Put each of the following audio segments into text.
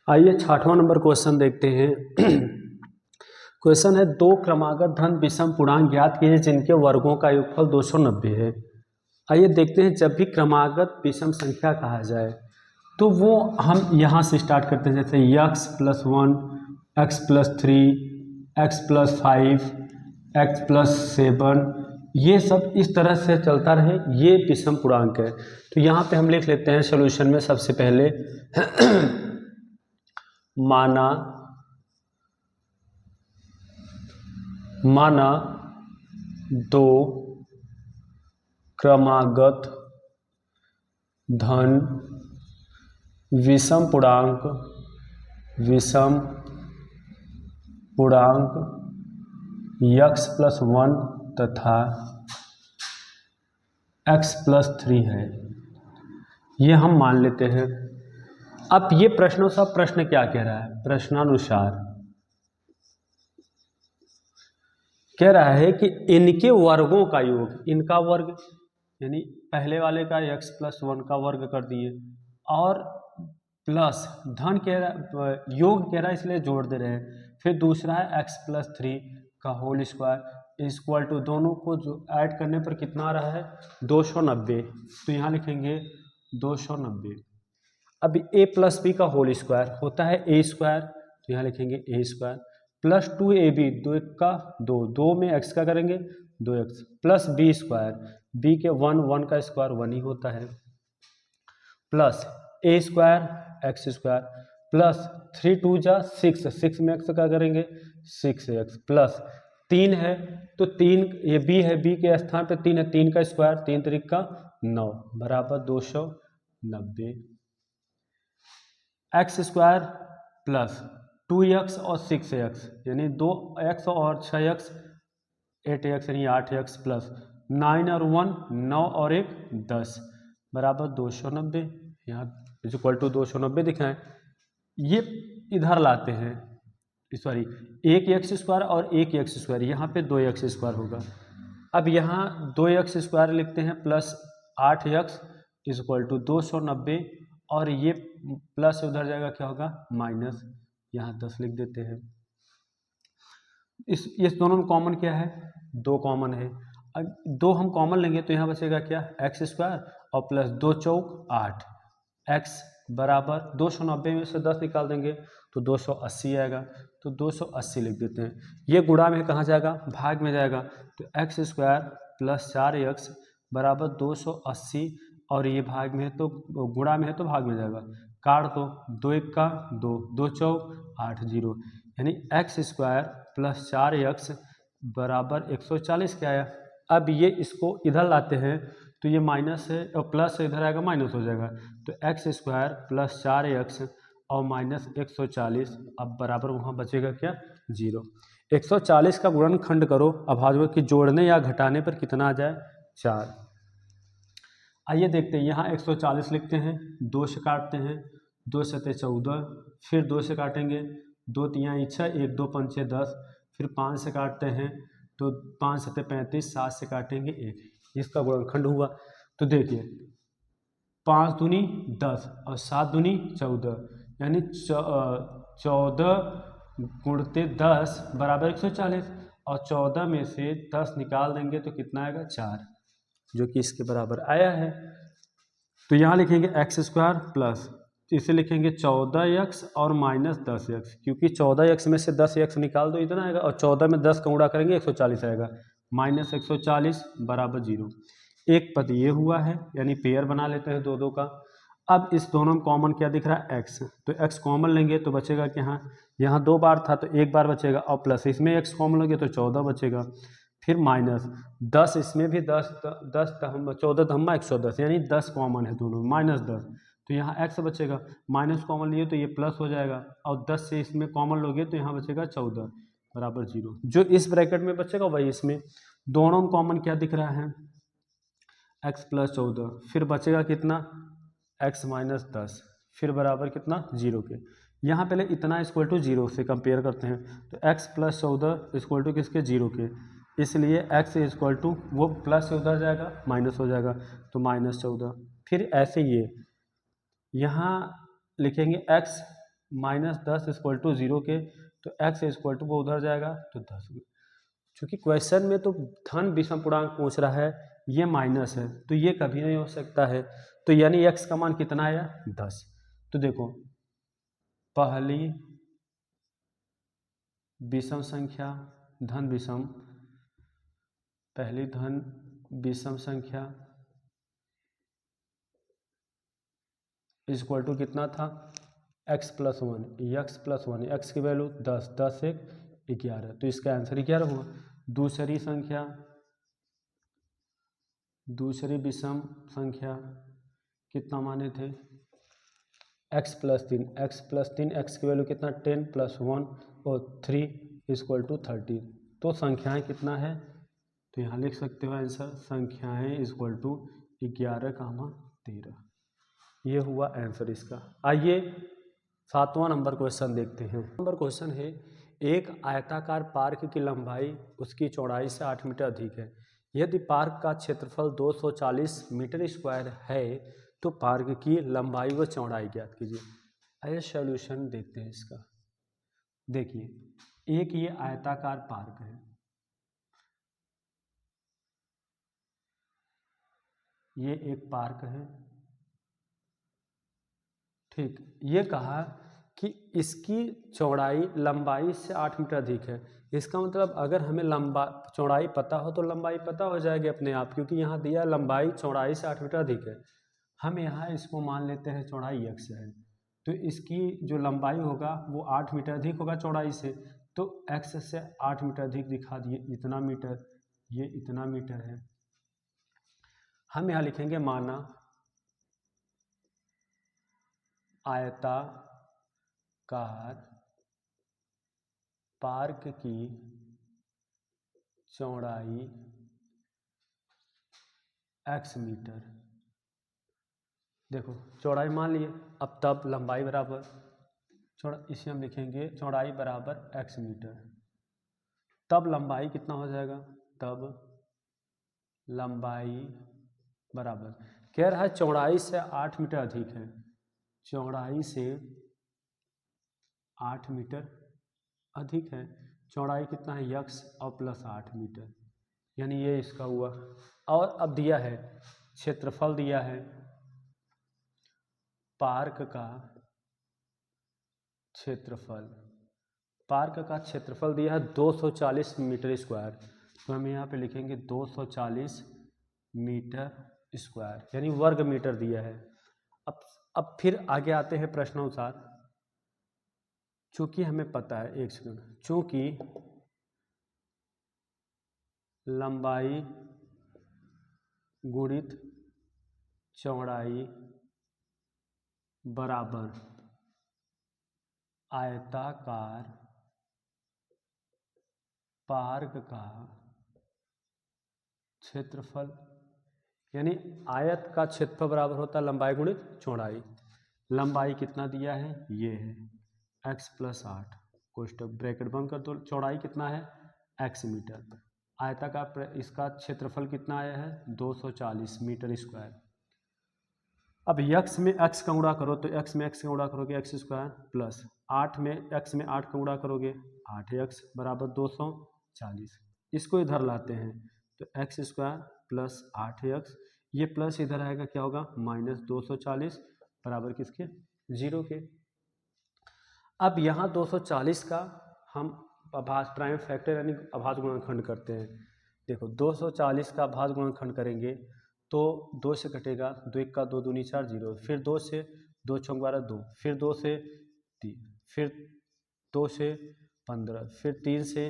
आइए 6वां number question देखते हैं। क्वेश्चन है दो क्रमागत धन विषम पूर्णांक ज्ञात कीजिए जिनके वर्गों का योगफल 290 है। आइए देखते हैं, जब भी क्रमागत विषम संख्या कहा जाए तो वो हम यहाँ से स्टार्ट करते हैं, जैसे x+1, x+3, x+5, x+7, ये सब इस तरह से चलता रहे, ये विषम पूर्णांक है। तो यहाँ पे हम लिख लेते हैं सॉल्यूशन में सबसे पहले माना दो क्रमागत धन विषम पूर्णांक x+1 तथा x+3 है, ये हम मान लेते हैं। अब ये प्रश्नों सा प्रश्न क्या कह रहा है? प्रश्नानुसार कह रहा है कि इनके वर्गों का योग, इनका वर्ग यानी पहले वाले का x+1 का वर्ग कर दिए और प्लस धन कह रहा, योग कह रहा है इसलिए जोड़ दे रहे हैं। फिर दूसरा है x+3 का होल स्क्वायर इक्वल टू, दोनों को जो ऐड करने पर कितना आ रहा है? 290। तो यहाँ लिखेंगे 290। अब a+b का होल स्क्वायर होता है a स्क्वायर, तो यहाँ लिखेंगे a स्क्वायर प्लस 2ab, 2 का 2, 2 में x का करेंगे 2x plus b square, b के 1, 1 का स्क्वायर 1 ही होता है, plus a square x square plus 3 2 जा 6, 6 में x का करेंगे 6x प्लस 3 है तो 3, ये b है, b के स्थान पे 3 है, 3 का स्क्वायर 3 त्रिक का 9 बराबर 290। एक्स स्क्वायर प्लस 2x और 6x यानी 2x और 6x 8x यानी 8x प्लस 9 और 1 9 और 1 10 बराबर 290। यहाँ इक्वल टू 290 दिखाएं। ये इधर लाते हैं, सॉरी एक एक्स स्क्वायर और एक एक्स स्क्वायर, यहाँ पे 2x स्क्वायर होगा। अब यहाँ 2x स्क्वायर लिखते हैं प्लस 8x इक्वल टू 290 और ये प्लस उधर जाएगा क्या होगा? माइनस, यहाँ 10 लिख देते हैं। इस दोनों में कॉमन क्या है? 2 कॉमन है। अब 2 हम कॉमन लेंगे तो यहाँ बचेगा क्या? एक्स स्क्वायर और प्लस 2 चौक 8, एक्स बराबर 290 में से 10 निकाल देंगे तो 280 आएगा, तो 280 लिख देते हैं। ये गुणा में कहाँ जाएगा? भाग में जाएगा, तो एक्स स्क्वायर प्लस 4x बराबर 280 और ये भाग में है तो गुणा में है तो भाग में जाएगा, काट दो, 2 1 का 2, 2 चौक 8 0 यानी एक्स स्क्वायर प्लस 4x बराबर 140 क्या आया। अब ये इसको इधर लाते हैं तो ये माइनस है और प्लस इधर आएगा माइनस हो जाएगा, तो एक्स स्क्वायर प्लस 4x और माइनस 140, अब बराबर वहाँ बचेगा क्या? 0। 140 का गुणनखंड करो, अभाज्यों की जोड़ने या घटाने पर कितना आ जाए? 4। आइए देखते हैं, यहाँ 140 लिखते हैं, 2 से काटते हैं, 2 सते 14, फिर 2 से काटेंगे, 2 तियाँ 6, 1 2 5 6 10, फिर 5 से काटते हैं तो 5 सते 35, 7 से काटेंगे 1, इसका गुणनखंड हुआ। तो देखिए 5 दूनी 10 और 7 दूनी 14 यानी 14 गुणते 10 बराबर 140 और 14 में से 10 निकाल देंगे तो कितना आएगा? 4, जो कि इसके बराबर आया है। तो यहाँ लिखेंगे एक्स स्क्वायर प्लस, इसे लिखेंगे 14x और माइनस 10x, क्योंकि 14x में से 10x निकाल दो इतना आएगा और 14 में 10 का गुणा करेंगे 140 आएगा, माइनस 140 बराबर 0। एक पद ये हुआ है, यानी पेयर बना लेते हैं 2 2 का। अब इस दोनों में कॉमन क्या दिख रहा है? x, तो x कॉमन लेंगे तो बचेगा कि यहाँ 2 बार था तो 1 बार बचेगा और प्लस इसमें x कॉमन लेंगे तो 14 बचेगा, फिर माइनस 10, इसमें भी 10 14 धम्मा 110 यानी 10 कॉमन है दोनों में, माइनस 10, तो यहाँ x बचेगा, माइनस कॉमन लिए तो ये प्लस हो जाएगा और 10 से इसमें कॉमन लोगे तो यहाँ बचेगा 14 बराबर 0। जो इस ब्रैकेट में बचेगा वही इसमें। दोनों में कॉमन क्या दिख रहा है? x प्लस 14, फिर बचेगा कितना? x माइनस 10, फिर बराबर कितना? 0 के। यहाँ पहले इतना इक्वल टू 0 से कंपेयर करते हैं, तो x प्लस 14 इक्वल टू किसके? 0 के, इसलिए x इक्वल टू वो प्लस से उधर जाएगा माइनस हो जाएगा तो माइनस 14। फिर ऐसे ये यहाँ लिखेंगे x -10 इक्वल टू 0 के, तो x इक्वल टू वो उधर जाएगा तो 10। चूँकि क्वेश्चन में तो धन विषम पूर्णांक पूछ रहा है, ये माइनस है, तो ये कभी नहीं हो सकता है। तो यानी x का मान कितना आया 10। तो देखो पहली विषम संख्या धन विषम, पहली धन विषम संख्या इक्वल टू कितना था x + 1, x + 1, x की वैल्यू 10, 10 1 11, तो इसका आंसर 11 हुआ। दूसरी संख्या, दूसरी विषम संख्या कितना माने थे x + 3, x + 3, x की वैल्यू कितना 10 + 1 और 3 = 13। तो संख्याएं कितना है, तो यहाँ लिख सकते हो आंसर संख्याएं इक्वल टू 11, 13। ये हुआ आंसर इसका। आइए 7वां नंबर क्वेश्चन देखते हैं। नंबर क्वेश्चन है एक आयताकार पार्क की लंबाई उसकी चौड़ाई से 8 मीटर अधिक है। यदि पार्क का क्षेत्रफल 240 मीटर स्क्वायर है तो पार्क की लंबाई व चौड़ाई ज्ञात कीजिए। आइए सॉल्यूशन देखते हैं इसका। देखिए एक ये आयताकार पार्क है, ये एक पार्क है, ठीक। ये कहा कि इसकी चौड़ाई लंबाई से 8 मीटर अधिक है। इसका मतलब अगर हमें चौड़ाई पता हो तो लंबाई पता हो जाएगी अपने आप, क्योंकि यहाँ दिया लंबाई चौड़ाई से 8 मीटर अधिक है। हम यहाँ इसको मान लेते हैं चौड़ाई x है, तो इसकी जो लंबाई होगा वो 8 मीटर अधिक होगा चौड़ाई से, तो x से 8 मीटर अधिक दिखा दिए, इतना मीटर, ये इतना मीटर है। हम यहाँ लिखेंगे माना आयताकार पार्क की चौड़ाई x मीटर। देखो चौड़ाई मान लिए, अब तब लंबाई बराबर इसे हम लिखेंगे चौड़ाई बराबर x मीटर, तब लंबाई कितना हो जाएगा, तब लंबाई बराबर, कह रहा है चौड़ाई से 8 मीटर अधिक है, चौड़ाई से 8 मीटर अधिक है, चौड़ाई कितना है x और +8 मीटर, यानी ये इसका हुआ। और अब दिया है क्षेत्रफल, दिया है पार्क का क्षेत्रफल, पार्क का क्षेत्रफल दिया है 240 मीटर स्क्वायर, तो हम यहाँ पे लिखेंगे 240 मीटर स्क्वायर, यानी वर्ग मीटर दिया है। अब फिर आगे आते हैं प्रश्नानुसार। चूंकि हमें पता है, एक सेकंड, चूंकि लंबाई गुणित चौड़ाई बराबर आयताकार पार्क का क्षेत्रफल, यानी आयत का क्षेत्रफल बराबर होता है लंबाई गुणित चौड़ाई। लंबाई कितना दिया है, ये है x + 8, कोष्टक ब्रैकेट बंद कर दो, चौड़ाई कितना है x मीटर, आयताकार इसका क्षेत्रफल कितना आया है 240 मीटर स्क्वायर। अब x में x का गुणा करो, तो x में x का गुणा करोगे x स्क्वायर, प्लस 8 में x में 8 का गुणा करोगे 8x बराबर 240। इसको इधर लाते हैं तो x स्क्वायर प्लस 8x, ये प्लस इधर आएगा क्या होगा -240 बराबर किसके 0 के। अब यहाँ 240 का हम प्राइम फैक्टर यानी अभाज्य गुणनखंड करते हैं। देखो 240 का अभाज्य गुणनखंड करेंगे तो 2 से कटेगा, 2 1 का 2 दूनी 4 0, फिर 2 से 2 6 12 2, फिर 2 से 3, फिर 2 से 15, फिर 3 से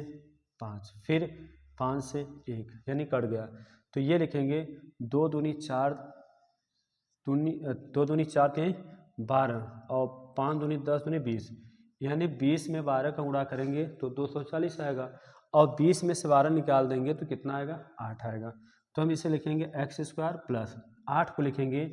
5, फिर 5 से 1, यानी कट गया। तो ये लिखेंगे 2 दूनी 4 2 दूनी 4 के 12 और 5 दूनी 10 दूनी 20, यानी 20 में 12 का गुणा करेंगे तो 240 आएगा, और 20 में से 12 निकाल देंगे तो कितना आएगा 8 आएगा। तो हम इसे लिखेंगे x स्क्वायर प्लस 8 को लिखेंगे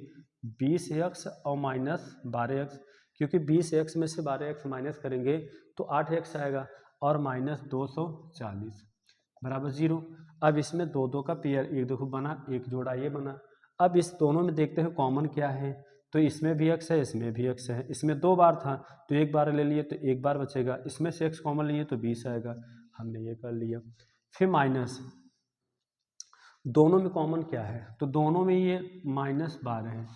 20x और -12x, क्योंकि 20x में से 12x माइनस करेंगे तो 8x आएगा, और -240 बराबर 0। अब इसमें 2 2 का पेयर, एक देखो बना, एक जोड़ा ये बना। अब इस दोनों में देखते हैं कॉमन क्या है, तो इसमें भी x है, इसमें भी x है, इसमें 2 बार था तो एक बार ले लिए तो एक बार बचेगा, इसमें से x कॉमन लिए तो 20 आएगा, हमने ये कर लिया। फिर माइनस, दोनों में कॉमन क्या है, तो दोनों में ये -12 है,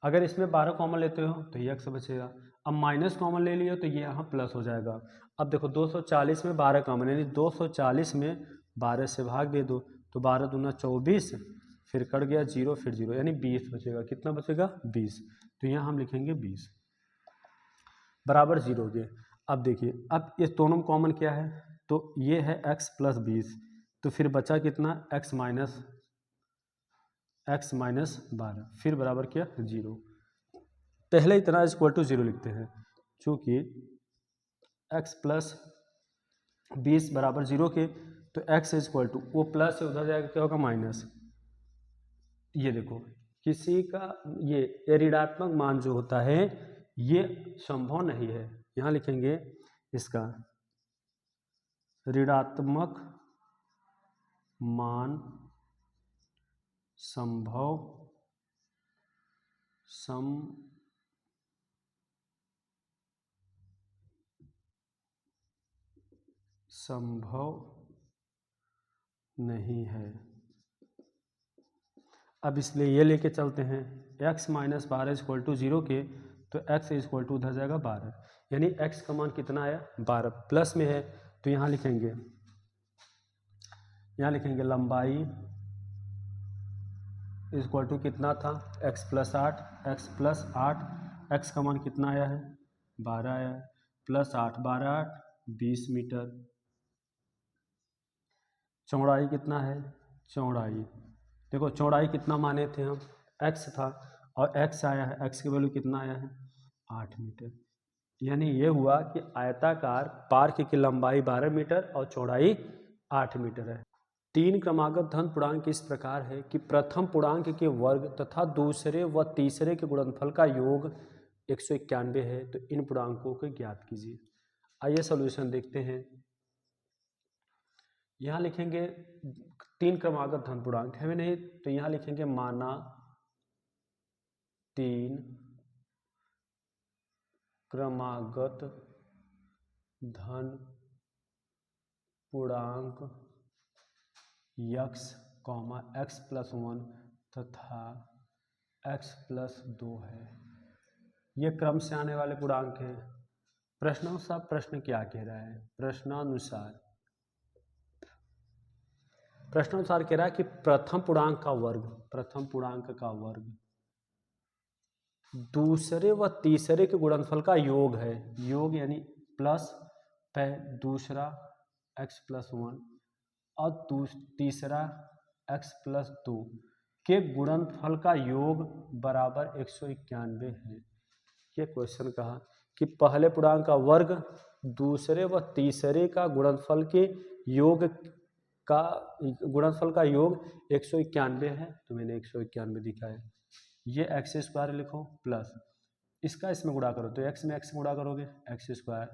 अगर इसमें 12 कॉमन लेते हो तो ये x बचेगा, अब माइनस कॉमन ले लिया तो ये यहाँ प्लस हो जाएगा। अब देखो 240 में 12 कॉमन, यानी 240 में 12 से भाग दे दो तो 12 दूना 24, फिर कट गया 0, फिर 0, यानी 20 बचेगा। कितना बचेगा? 20। तो यहाँ हम लिखेंगे 20 बराबर 0 के। अब देखिए, अब इस दोनों में कॉमन क्या है, तो ये है x प्लस 20, तो फिर बचा कितना, x माइनस 12, फिर बराबर क्या, 0। पहले इतना इक्वल टू 0 लिखते हैं, चूँकि x प्लस 20 बराबर 0 के, तो x इक्वल टू, वो प्लस से उधर जाएगा क्या होगा, माइनस। ये देखो, किसी का ये ऋणात्मक मान जो होता है ये संभव नहीं है, यहाँ लिखेंगे इसका ऋणात्मक मान संभव नहीं है। अब इसलिए ये लेके चलते हैं, x माइनस 12 इक्वल टू 0 के, तो x इक्वल टू उधर जाएगा 12, यानी x का मान कितना आया, 12, प्लस में है तो यहाँ लिखेंगे लंबाई इक्वल टू कितना था, x प्लस 8, x का मान कितना आया है, 12 आया है, प्लस 8, 12 8 20 मीटर। चौड़ाई कितना है, चौड़ाई देखो, चौड़ाई कितना माने थे हम, x था और x आया है, x की वैल्यू कितना आया है, 8 मीटर। यानी ये हुआ कि आयताकार पार्क की लंबाई 12 मीटर और चौड़ाई 8 मीटर है। 3 क्रमागत धन पूर्णांक इस प्रकार है कि प्रथम पूर्णांक के वर्ग तथा दूसरे व तीसरे के गुणनफल का योग 191 है, तो इन पूर्णांकों को ज्ञात कीजिए। आइए सॉल्यूशन देखते हैं। यहाँ लिखेंगे 3 क्रमागत धन पूर्णांक है नहीं, तो यहाँ लिखेंगे माना 3 क्रमागत धन पूर्णांक x प्लस 1 तथा x प्लस 2 है। ये क्रम से आने वाले पूर्णांक हैं। प्रश्नानुसार प्रश्न क्या कह रहा है, प्रश्नानुसार कह रहा है कि प्रथम पूर्णांक का वर्ग दूसरे व तीसरे के गुणनफल का योग है, योग यानी प्लस दूसरा x प्लस 1 और तीसरा x प्लस 2 के गुणनफल का योग बराबर 191 है। ये क्वेश्चन कहा कि पहले पूर्णांक का वर्ग दूसरे व तीसरे का गुणनफल के योग का योग 191 है, तो मैंने 191 दिखाया। ये एक्स स्क्वायर लिखो प्लस इसका इसमें गुणा करो, तो x में x गुणा करोगे एक्स स्क्वायर,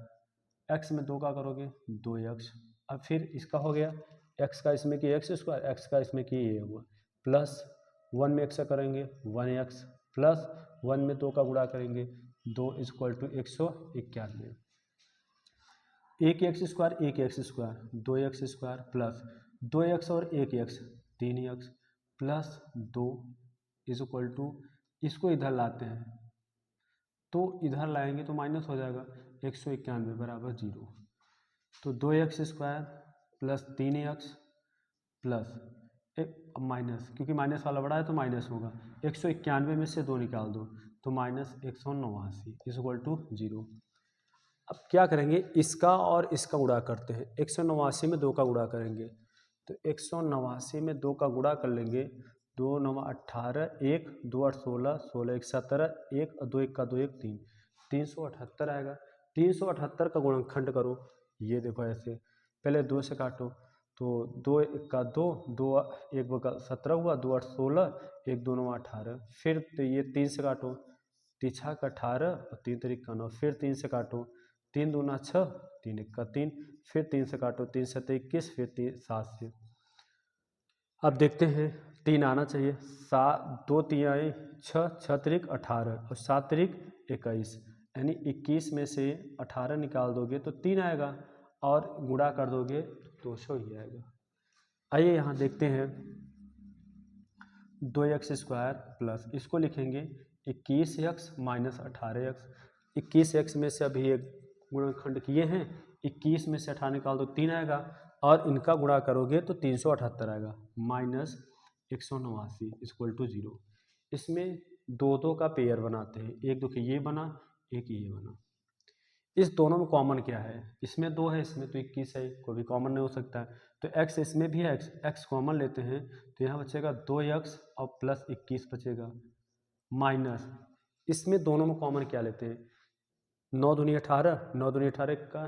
x में 2 का करोगे 2x, अब फिर इसका हो गया x का इसमें कि एक्स स्क्वायर, x का इसमें कि ये हुआ, प्लस 1 में x करेंगे 1x, प्लस 1 में 2 का गुणा करेंगे 2 इक्वल टू 191। एक x square 2x square plus 2x और 1x 3x plus 2 is equal to, इसको इधर लाते हैं तो इधर लाएंगे तो माइनस हो जाएगा, 191 बराबर 0, तो 2x square plus 3x plus minus, क्योंकि माइनस वाला बड़ा है तो माइनस होगा, 191 में से 2 निकाल दो तो माइनस 189 इज इक्वल टू 0। अब क्या करेंगे, इसका और इसका गुणा करते हैं, 189 में 2 का गुणा करेंगे तो 189 में 2 का गुणा कर लेंगे, 2 9 18, 1 2 8 16, 16 1 17, 1 2 1 का 2 1 3, 378 आएगा। 378 का गुणनखंड करो, ये देखो ऐसे, पहले 2 से काटो तो 2 1 का 2, 2 1 का 17 हुआ, 2 8 16, 1 2 9 18, फिर तो ये 3 से काटो, 3 6 का 18 और 3 3 का 9, फिर 3 से काटो, 3 दूना 6, 3 1 का 3, फिर 3 से काटो, 3 7 21, फिर 3 7 से। अब देखते हैं 3 आना चाहिए। 2 3 आए 6, 6 त्रिक 18 और 7 त्रिक 21, यानी 21 में से 18 निकाल दोगे तो 3 आएगा और गुणा कर दोगे तो 200 ही आएगा। आइए यहाँ देखते हैं 2x² प्लस इसको लिखेंगे 21x माइनस 18x। 21x में से अभी एक गुणनखंड किए हैं, 21 में से 18 निकाल दो 3 आएगा और इनका गुणा करोगे तो 378 आएगा माइनस 189 इक्वल टू 0। इसमें दो दो का पेयर बनाते हैं, एक देखिए ये बना एक ये बना। इस दोनों में कॉमन क्या है, इसमें 2 है इसमें तो 21 है, कोई भी कॉमन नहीं हो सकता है तो x इसमें भी है, x कॉमन लेते हैं तो यहाँ बचेगा 2x और प्लस 21 बचेगा माइनस इसमें दोनों में कॉमन क्या लेते हैं 9 दूनी 18, 9 दूनी 18 का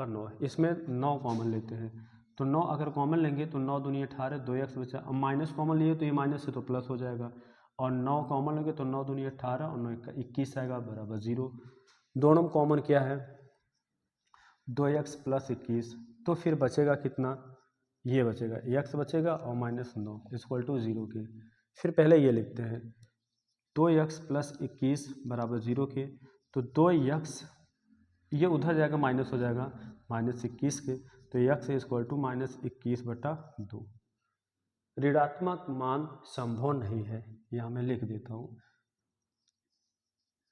9 इसमें 9 कॉमन लेते हैं तो 9 अगर कॉमन लेंगे तो 9 दूनी 18 2x बचा। अब माइनस कॉमन लिए तो ये माइनस से तो प्लस हो जाएगा और 9 कॉमन लेंगे तो 9 दूनी 18 और 9 का 21 आएगा बराबर 0। दोनों में कॉमन क्या है 2x प्लस 21 तो फिर बचेगा कितना ये बचेगा x बचेगा और माइनस 9 इक्वल टू 0 के। फिर पहले ये लिखते हैं 2x प्लस 21 बराबर 0 के तो 2x ये उधर जाएगा माइनस हो जाएगा माइनस 21 के तो x इक्वल टू माइनस 21/2। ऋणात्मक मान संभव नहीं है, यहाँ मैं लिख देता हूँ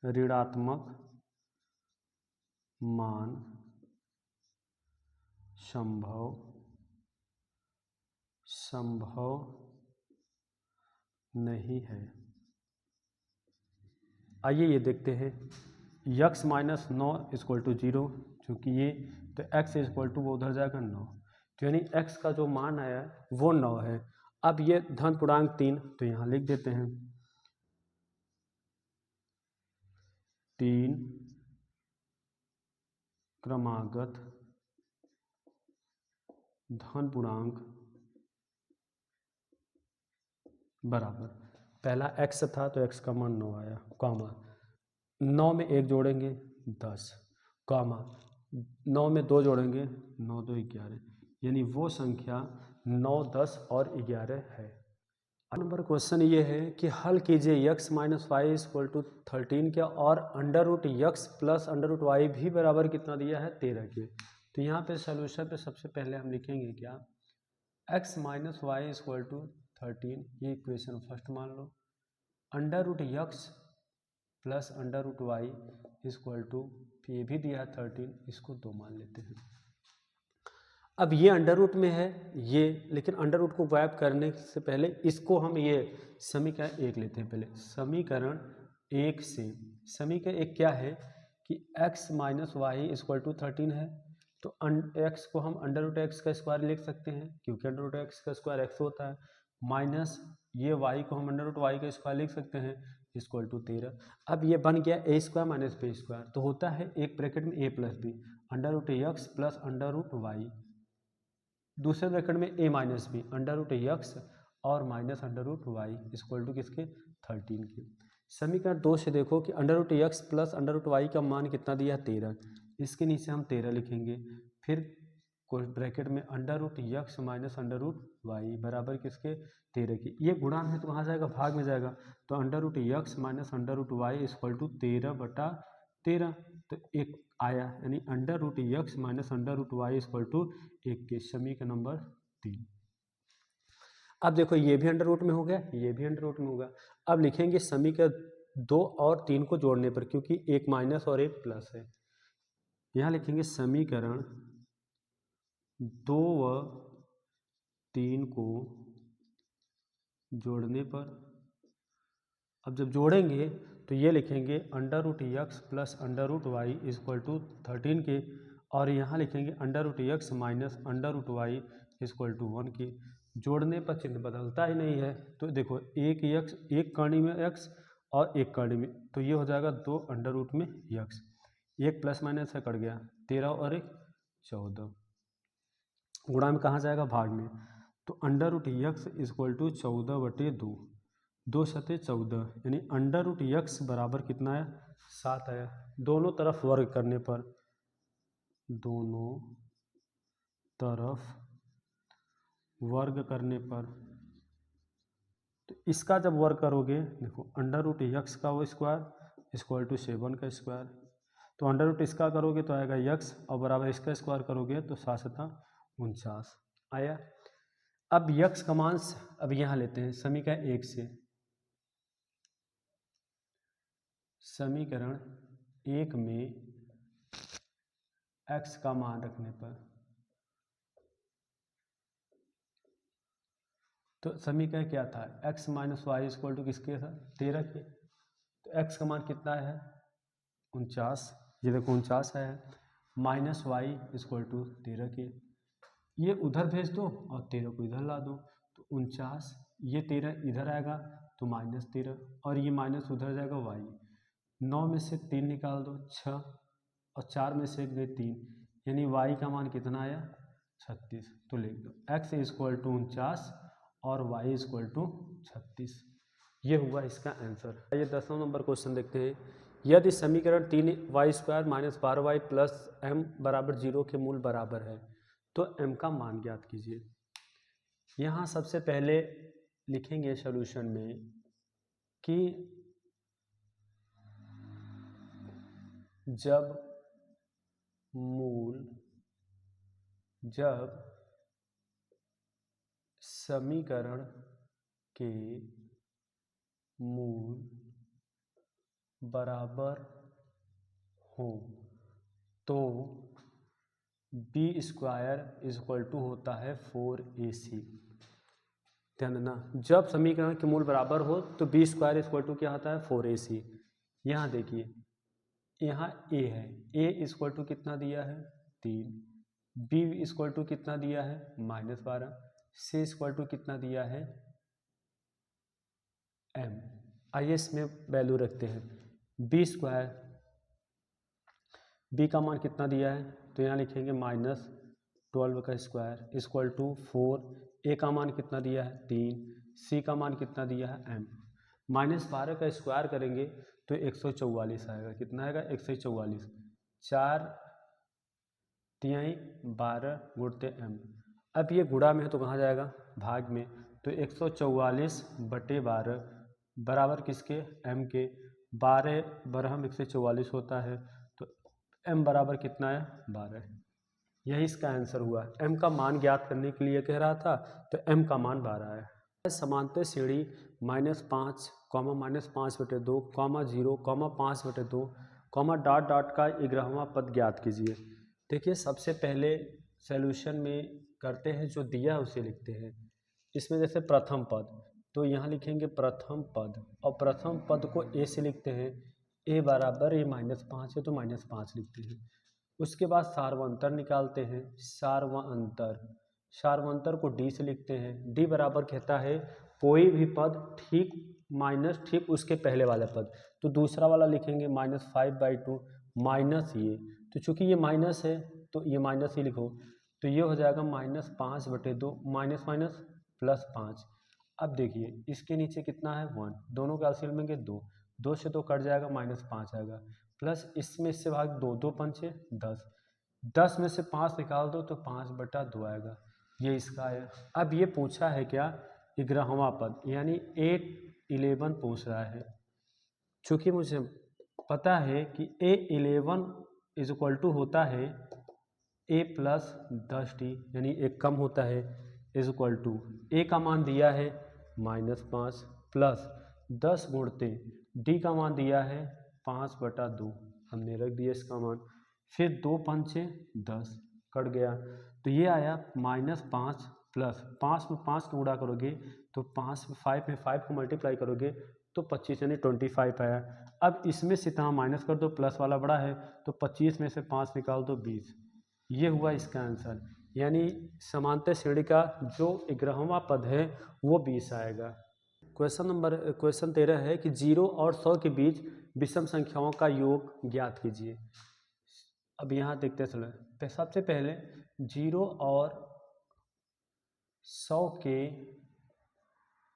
ऋणात्मक मान संभव नहीं है। आइए ये देखते हैं x माइनस 9 इक्वल टू 0 चूँकि ये तो x इक्वल टू वो उधर जाएगा 9 तो यानी x का जो मान आया वो 9 है। अब ये धन पूर्णांक 3 तो यहाँ लिख देते हैं 3 क्रमागत धन पूर्णांक बराबर पहला x था तो x का मान 9 आया कॉमा 9 में 1 जोड़ेंगे 10 कॉमा 9 में 2 जोड़ेंगे 9 2 11 यानी वो संख्या 9 10 और 11 है। नंबर क्वेश्चन ये है कि हल कीजिए x minus y equal to 13 के और under root x plus under root y भी बराबर कितना दिया है 13 के। तो यहाँ पे सोल्यूशन पे सबसे पहले हम लिखेंगे क्या x minus y equal to 13 ये इक्वेशन फर्स्ट मान लो under root x plus under root y equal to ये भी दिया है 13 इसको 2 मान लेते हैं। अब ये अंडर रूट में है ये लेकिन अंडर रूट को गायब करने से पहले इसको हम ये समीकरण 1 लेते हैं। पहले समीकरण 1 से समीकरण 1 क्या है कि x minus y equal to 13 है तो x को हम अंडर रूट एक्स का स्क्वायर लिख सकते हैं क्योंकि अंडर रूट एक्स का स्क्वायर x होता है माइनस ये y को हम अंडर रूट वाई का स्क्वायर लिख सकते हैं इक्वल टू 13। अब ये बन गया a square minus b square तो होता है एक ब्रैकेट में a plus b under root x plus under root y दूसरे ब्रैकेट में a minus b under root x और minus under root y equal to किसके 13 के। समीकरण 2 से देखो कि under root x plus under root y का मान कितना दिया 13 इसके नीचे हम 13 लिखेंगे फिर ब्रैकेट में under root x minus under root y बराबर किसके 13 के। ये गुणन है तो कहाँ जाएगा भाग में जाएगा तो under root x minus under root y equal to 13/13 तो एक आया यानी under root x minus under root y equal to 1 के। समीकरण नंबर 3। अब देखो ये भी अंडर रूट में हो गया ये भी अंडर रूट में होगा। अब लिखेंगे समीकरण 2 और 3 को जोड़ने पर क्योंकि एक माइनस और एक प्लस है यहाँ लिखेंगे समीकरण 2 व 3 को जोड़ने पर अब जब जोड़ेंगे तो ये लिखेंगे under root x plus under root y equal to 13 के और यहाँ लिखेंगे under root x minus under root y equal to 1 के। जोड़ने पर चिन्ह बदलता ही नहीं है तो देखो एक यक्स एक कड़ी में यक्स और एक कड़ी में तो ये हो जाएगा 2 अंडर रूट में यक्स एक प्लस माइनस से कट गया 13 और 1 14 गुणा में कहाँ जाएगा भाग में तो under root x equal to 14/2 2 सते 14 यानी अंडर रूट यक्स बराबर कितना आया 7 आया। दोनों तरफ वर्ग करने पर दोनों तरफ वर्ग करने पर तो इसका जब वर्क करोगे, देखो अंडर रूट यक्स का वो स्क्वायर इक्वल टू 7 का स्क्वायर, तो अंडर रूट इसका करोगे तो आएगा यक्स और बराबर इसका स्क्वायर करोगे तो 7×49 आया। अब यक्स का मान अब यहाँ लेते हैं समीकरण 1 से, समीकरण 1 में x का मान रखने पर, तो समीकरण क्या था, x minus y equal to किसके था, 13 के, तो x का मान कितना है 49, ये देखो 49 है, माइनस वाई इक्वल टू 13 के, ये उधर भेज दो और 13 को इधर ला दो, तो 49, ये 13 इधर आएगा तो -13 और ये माइनस उधर जाएगा वाई, 9 में से 3 निकाल दो 6 और 4 में से 1 गए 3, यानी वाई का मान कितना आया 36, तो लिख दो x इक्वल टू 49 और y इक्वल टू 36, ये हुआ इसका आंसर। ये 10वां नंबर क्वेश्चन देखते हैं, यदि समीकरण 3y² minus 12y plus m बराबर 0 के मूल बराबर है तो m का मान ज्ञात कीजिए। यहाँ सबसे पहले लिखेंगे सॉल्यूशन में कि जब समीकरण के मूल बराबर हो तो b² इक्वल टू होता है 4ac। ध्यान देना, जब समीकरण के मूल बराबर हो तो b² इक्वल टू क्या होता है 4ac। यहाँ देखिए, यहाँ a है, a इक्वल टू कितना दिया है 3, b इक्वल टू कितना दिया है -12, c इक्वल टू कितना दिया है m। आइए इसमें वैल्यू रखते हैं, b² b का मान कितना दिया है, तो यहाँ लिखेंगे -12 का स्क्वायर इक्वल टू 4, a का मान कितना दिया है 3, c का मान कितना दिया है m, -12 का स्क्वायर करेंगे तो 144 आएगा, कितना आएगा 144, 4 तिहाई 12 गुणते m। अब ये गुणा में है तो कहाँ जाएगा भाग में, तो 144/12 बराबर किसके m के, 12 बरहम 144 होता है, तो m बराबर कितना है 12, यही इसका आंसर हुआ। m का मान ज्ञात करने के लिए कह रहा था, तो m का मान 12 है। समांतर श्रेणी -5, -5/2, 0, 5/2, डॉट डॉट का 11वां पद ज्ञात कीजिए। देखिए सबसे पहले सॉल्यूशन में करते हैं, जो दिया है उसे लिखते हैं। इसमें जैसे प्रथम पद, तो यहाँ लिखेंगे प्रथम पद, और प्रथम पद को a से लिखते हैं, a बराबर ये -5 है तो -5 लिखते हैं। उसके बाद सार्वंतर निकालते हैं, सार्वंतर को d से लिखते हैं, d बराबर कहता है कोई भी पद ठीक माइनस ठीक उसके पहले वाला पद, तो दूसरा वाला लिखेंगे -5/2 माइनस ये, तो चूंकि ये माइनस है तो ये माइनस ही लिखो, तो ये हो जाएगा -5/2 माइनस माइनस +5। अब देखिए इसके नीचे कितना है 1, दोनों का LCM लेंगे 2, 2 से 2 कट जाएगा -5 आएगा, प्लस इसमें इससे भाग 2, 2 पंचे 10, 10 में से 5 निकाल दो तो 5/2 आएगा, ये इसका है। अब ये पूछा है क्या 11वां पद, यानी 8/11 पूछ रहा है। चूँकि मुझे पता है कि A11 इक्वल टू होता है a प्लस 10t, यानी एक कम होता है, इज इक्वल टू ए का मान दिया है -5 प्लस 10 गुणते डी का मान दिया है 5/2, हमने रख दिया इसका मान, फिर 2 पंचे 10 कट गया, तो ये आया -5 प्लस 5 में 5 को गुणा करोगे तो 5 में 5 को मल्टीप्लाई करोगे तो 25 यानी 25 आया। अब इसमें से तहाँ माइनस कर दो, प्लस वाला बड़ा है तो 25 में से 5 निकाल दो 20, ये हुआ इसका आंसर, यानी समांतर श्रेणी का जो 11वां पद है वो 20 आएगा। क्वेश्चन 13 है कि 0 और 100 के बीच विषम संख्याओं का योग ज्ञात कीजिए। अब यहाँ देखते चलो, तो सबसे पहले 0 और 100 के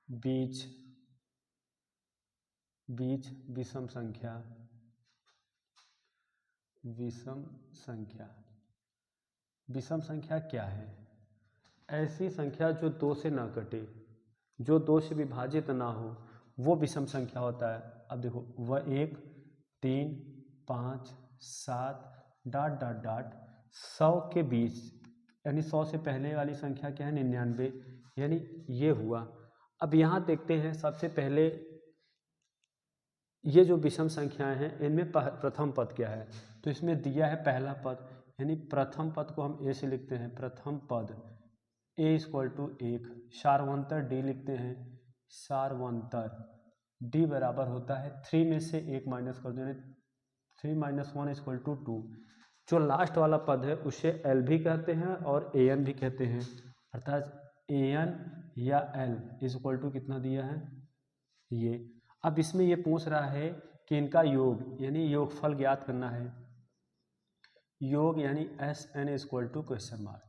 बीच विषम संख्या क्या है, ऐसी संख्या जो 2 से ना कटे, जो 2 से विभाजित ना हो वो विषम संख्या होता है। अब देखो वह 1, 3, 5, 7 डॉट डॉट डॉट 100 के बीच, यानी 100 से पहले वाली संख्या क्या है 99, यानी ये हुआ। अब यहाँ देखते हैं सबसे पहले ये जो विषम संख्याएं हैं इनमें प्रथम पद क्या है, तो इसमें दिया है पहला पद, यानी प्रथम पद को हम ए से लिखते हैं। प्रथम पद ए इक्वल टू 1, सार्वंतर डी लिखते हैं। सार्वंतर डी बराबर होता है 3 में से 1 माइनस कर दो, यानी 3 - 1 इक्वल टू 2। जो लास्ट वाला पद है उसे एल भी कहते हैं और ए एन भी कहते हैं, अर्थात ए एन या एल इक्वल टू कितना दिया है ये। अब इसमें ये पूछ रहा है कि इनका योग यानी योगफल ज्ञात करना है। योग यानी S N equal to question mark.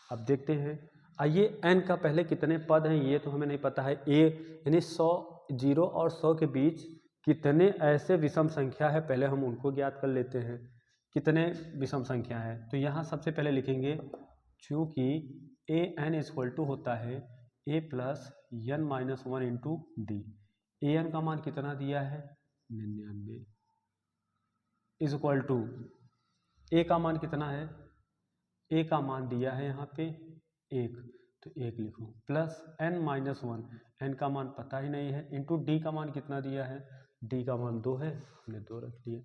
अब देखते हैं, आइए एन का पहले कितने पद हैं ये तो हमें नहीं पता है। ए यानी 100, 0 और 100 के बीच कितने ऐसे विषम संख्या है पहले हम उनको ज्ञात कर लेते हैं। कितने विषम संख्या है, तो यहाँ सबसे पहले लिखेंगे चूँकि ए एन इक्वल टू होता है a plus n minus 1 into d. A n का मान कितना दिया है 99 इक्वल टू ए का मान कितना है, ए का मान दिया है यहाँ पे 1, तो 1 लिखो प्लस एन माइनस 1, एन का मान पता ही नहीं है, इंटू डी का मान कितना दिया है, डी का मान 2 है, हमने 2 रख दिया।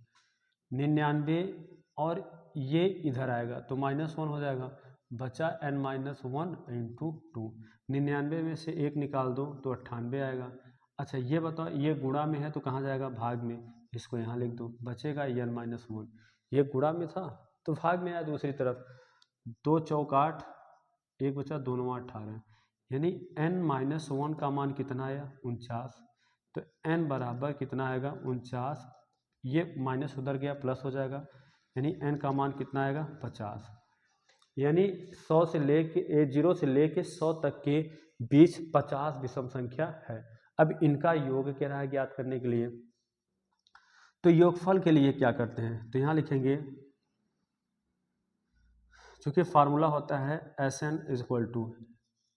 99 और ये इधर आएगा तो -1 हो जाएगा, बचा n - 1 इंटू 2। 99 में से 1 निकाल दो तो 98 आएगा। अच्छा ये बताओ, ये गुणा में है तो कहाँ जाएगा, भाग में, इसको यहाँ लिख दो, बचेगा n - 1। ये गुणा में था तो भाग में आया दूसरी तरफ, 2 चौक 8, 1 बचा, 2 9 18, यानी n - 1 का मान कितना आया 49। तो n बराबर कितना आएगा 49, ये माइनस उधर गया प्लस हो जाएगा, यानी n का मान कितना आएगा 50। यानी 100 से लेके 0 से लेके 100 तक के बीच 50 विषम संख्या है। अब इनका योग क्या रहा है ज्ञात करने के लिए, तो योगफल के लिए क्या करते हैं, तो यहाँ लिखेंगे चूँकि फार्मूला होता है S N equal to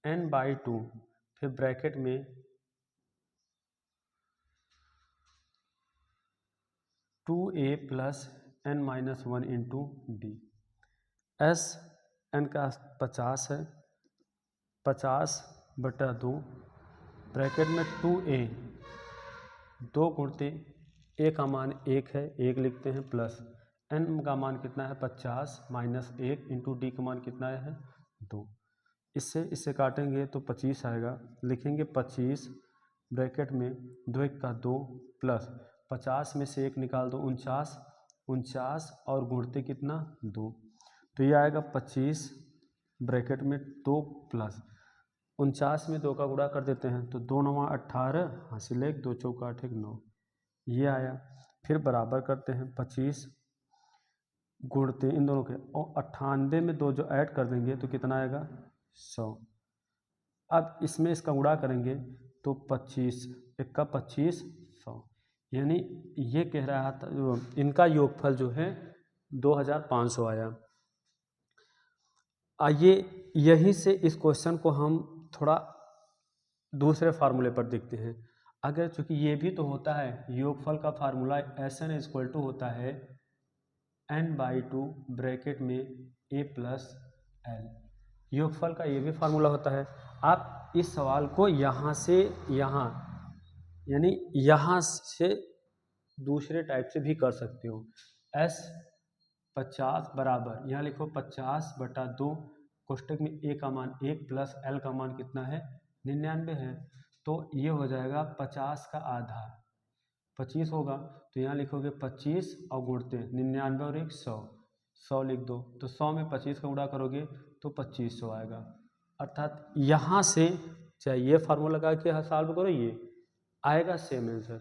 n/2, फिर ब्रैकेट में two a plus n - 1 into d. S N का 50 है, 50/2 ब्रैकेट में 2a, 2 गुणते ए का मान 1 है, 1 लिखते हैं, प्लस n का मान कितना है 50 माइनस 1 इंटू डी का मान कितना है 2। इससे काटेंगे तो 25 आएगा, लिखेंगे 25 ब्रैकेट में 2 1 का 2 प्लस 50 में से 1 निकाल दो 49, 49 और गुणते कितना 2, तो ये आएगा 25 ब्रैकेट में 2 प्लस 49 में 2 का गुणा कर देते हैं तो 2 9 18, हासिल 1, 2 चौक 8 1 9, ये आया। फिर बराबर करते हैं 25 गुणते इन दोनों के, और 98 में 2 जो ऐड कर देंगे तो कितना आएगा 100। अब इसमें इसका गुणा करेंगे तो 25 1 का 25 100, यानी ये कह रहा था इनका योगफल जो है 2500 आया। आइए यहीं से इस क्वेश्चन को हम थोड़ा दूसरे फार्मूले पर देखते हैं। अगर चूंकि ये भी तो होता है योगफल का formula S N equal to होता है n/2 ब्रैकेट में a प्लस एल, योगफल का ये भी फार्मूला होता है। आप इस सवाल को यहाँ से यहाँ यानी यहाँ से दूसरे टाइप से भी कर सकते हो। s 50 बराबर यहाँ लिखो 50/2 कोष्टक में a का मान 1 प्लस l का मान कितना है 99 है, तो ये हो जाएगा 50 का आधा 25 होगा, तो यहाँ लिखोगे 25 और गुणते 99 और 1 100, 100 लिख दो, तो 100 में 25 का गुणा करोगे तो 2500 आएगा। अर्थात यहाँ से चाहे ये फार्मूला लगा के सॉल्व करो, ये आएगा सेम आंसर।